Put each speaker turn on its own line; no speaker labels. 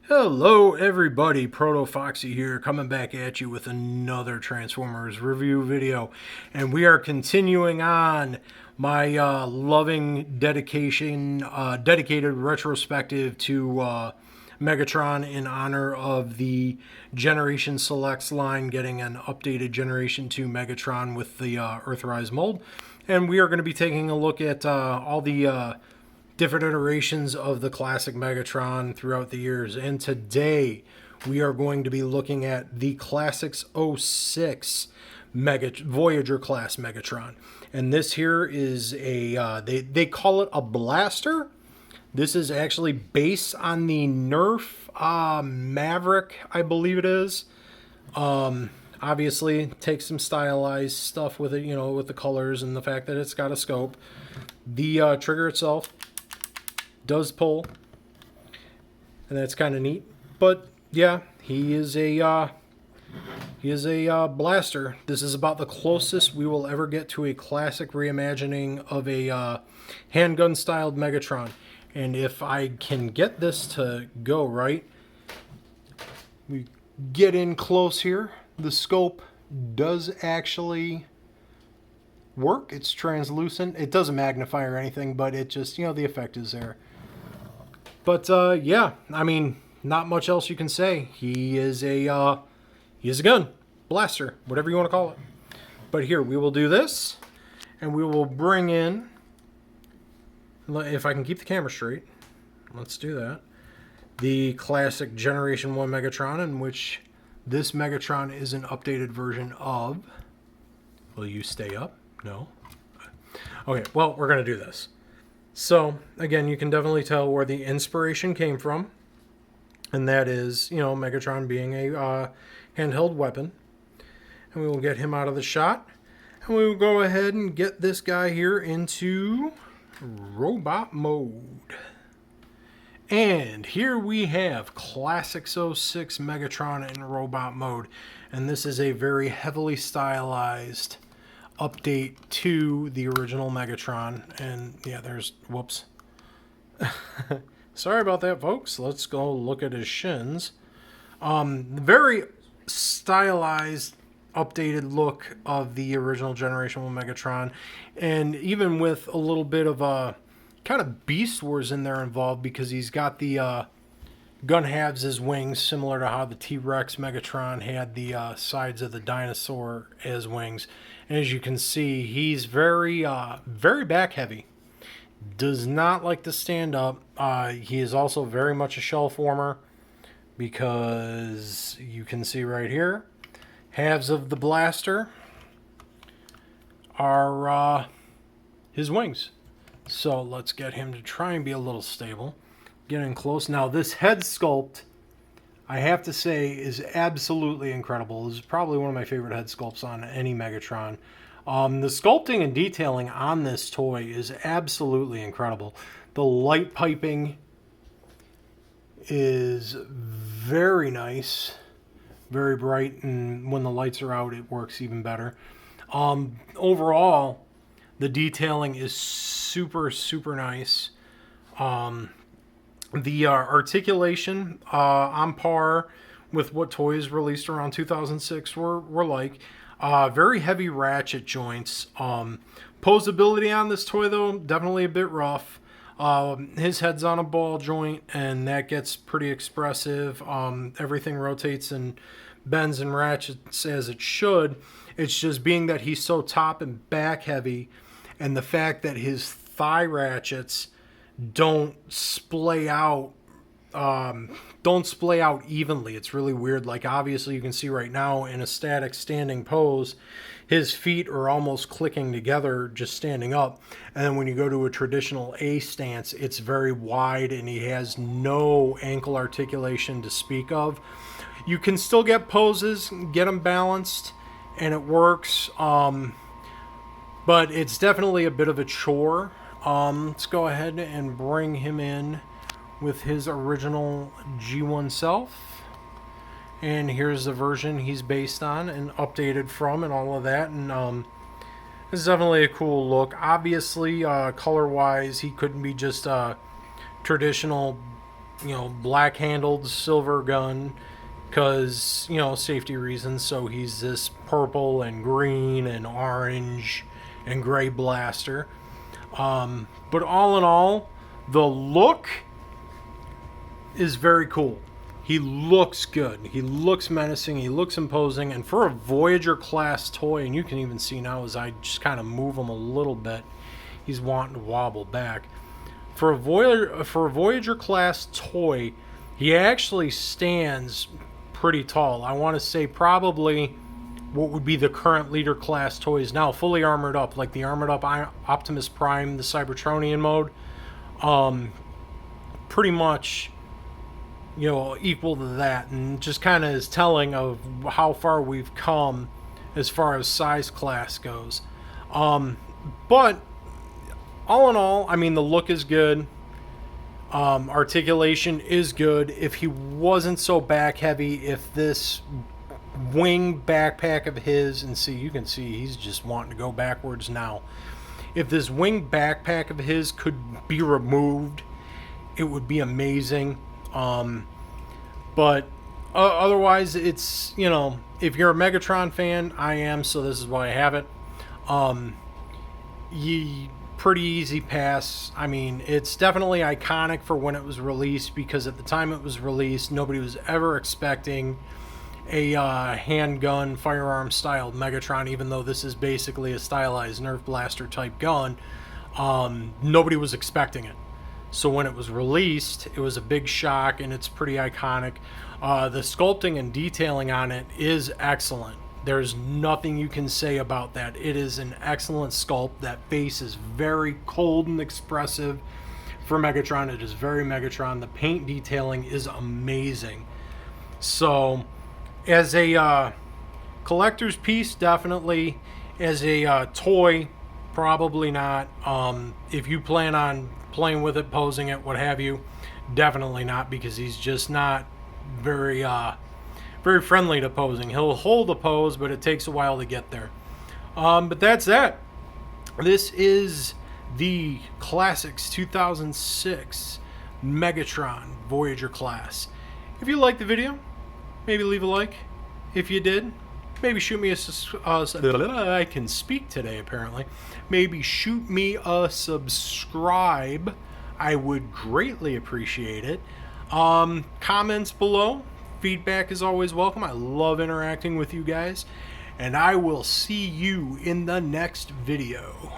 Hello everybody, ProtoFoxy here, coming back at you with another Transformers review video. And we are continuing on my dedicated retrospective to Megatron in honor of the Generation Selects line getting an updated Generation 2 Megatron with the Earthrise mold. And we are going to be taking a look at all the different iterations of the classic Megatron throughout the years. And today we are going to be looking at the Classics '06 Voyager class Megatron. And this here is a, they call it a blaster. This is actually based on the Nerf Maverick, I believe it is. Obviously, take some stylized stuff with it, you know, with the colors and the fact that it's got a scope. The trigger itself does pull, and that's kind of neat. But yeah, he is a blaster. This is about the closest we will ever get to a classic reimagining of a handgun styled Megatron. And if I can get this to go right, we get in close here. The scope does actually work. It's translucent. It doesn't magnify or anything, but it just, you know, the effect is there. But yeah, I mean, not much else you can say. He is a gun, blaster, whatever you want to call it. But here, we will do this, and we will bring in, if I can keep the camera straight, let's do that, the classic Generation 1 Megatron, in which this Megatron is an updated version of. Will you stay up? No? Okay, well, we're going to do this. So, again, you can definitely tell where the inspiration came from. And that is, you know, Megatron being a handheld weapon. And we will get him out of the shot. And we will go ahead and get this guy here into robot mode. And here we have Classics '06 Megatron in robot mode. And this is a very heavily stylized update to the original Megatron. And yeah, there's, whoops. Sorry about that, folks. Let's go look at his shins. Very stylized, updated look of the original Generation 1 Megatron. And even with a little bit of a kind of Beast Wars in there involved, because he's got the gun halves as wings, similar to how the T-Rex Megatron had the sides of the dinosaur as wings. And as you can see, he's very back heavy. Does not like to stand up. He is also very much a shell former, because you can see right here, halves of the blaster are his wings. So let's get him to try and be a little stable. Get in close. Now this head sculpt, I have to say, is absolutely incredible. This is probably one of my favorite head sculpts on any Megatron. The sculpting and detailing on this toy is absolutely incredible. The light piping is very nice, very bright, and when the lights are out, it works even better. Overall, the detailing is super nice. The articulation on par with what toys released around 2006 were like. Very heavy ratchet joints. Posability on this toy, though, definitely a bit rough. His head's on a ball joint, and that gets pretty expressive. Everything rotates and bends and ratchets as it should. It's just being that he's so top and back heavy, and the fact that his thigh ratchets don't splay out evenly. It's really weird. Like, obviously you can see right now in a static standing pose, his feet are almost clicking together just standing up. And then when you go to a traditional A stance, it's very wide, and he has no ankle articulation to speak of. You can still get poses, get them balanced, and it works. But it's definitely a bit of a chore. Let's go ahead and bring him in with his original G1 self. And here's the version he's based on and updated from and all of that. And it's definitely a cool look. Obviously, color-wise, he couldn't be just a traditional black handled silver gun because, safety reasons. So he's this purple and green and orange and gray blaster. But all in all, the look is very cool. He looks good. He looks menacing. He looks imposing. And for a Voyager class toy, and you can even see now as I just kind of move him a little bit, he's wanting to wobble back. For a Voyager class toy, he actually stands pretty tall. I want to say probably what would be the current leader class toys now, fully armored up, like the armored up Optimus Prime, the Cybertronian mode. Pretty much, equal to that, and just kind of is telling of how far we've come as far as size class goes. But all in all, I mean, the look is good. Articulation is good. If he wasn't so back heavy, if this wing backpack of his, and you can see he's just wanting to go backwards now. If this wing backpack of his could be removed, it would be amazing. But otherwise, it's, if you're a Megatron fan, I am, so this is why I have it. Pretty easy pass. I mean, it's definitely iconic for when it was released, because at the time it was released, nobody was ever expecting a handgun, firearm styled Megatron, even though this is basically a stylized Nerf blaster type gun. Nobody was expecting it. So when it was released, it was a big shock, and it's pretty iconic. The sculpting and detailing on it is excellent. There's nothing you can say about that. It is an excellent sculpt. That face is very cold and expressive for Megatron. It is very Megatron. The paint detailing is amazing. So as a collector's piece, definitely. As a toy, probably not. If you plan on playing with it, posing it, what have you, definitely not, because he's just not very friendly to posing. He'll hold a pose, but it takes a while to get there. But that's that. This is the Classics 2006 Megatron Voyager class. If you liked the video, maybe leave a like. If you did, maybe shoot me I can speak today apparently. Maybe shoot me a subscribe. I would greatly appreciate it. Comments below. Feedback is always welcome. I love interacting with you guys. And I will see you in the next video.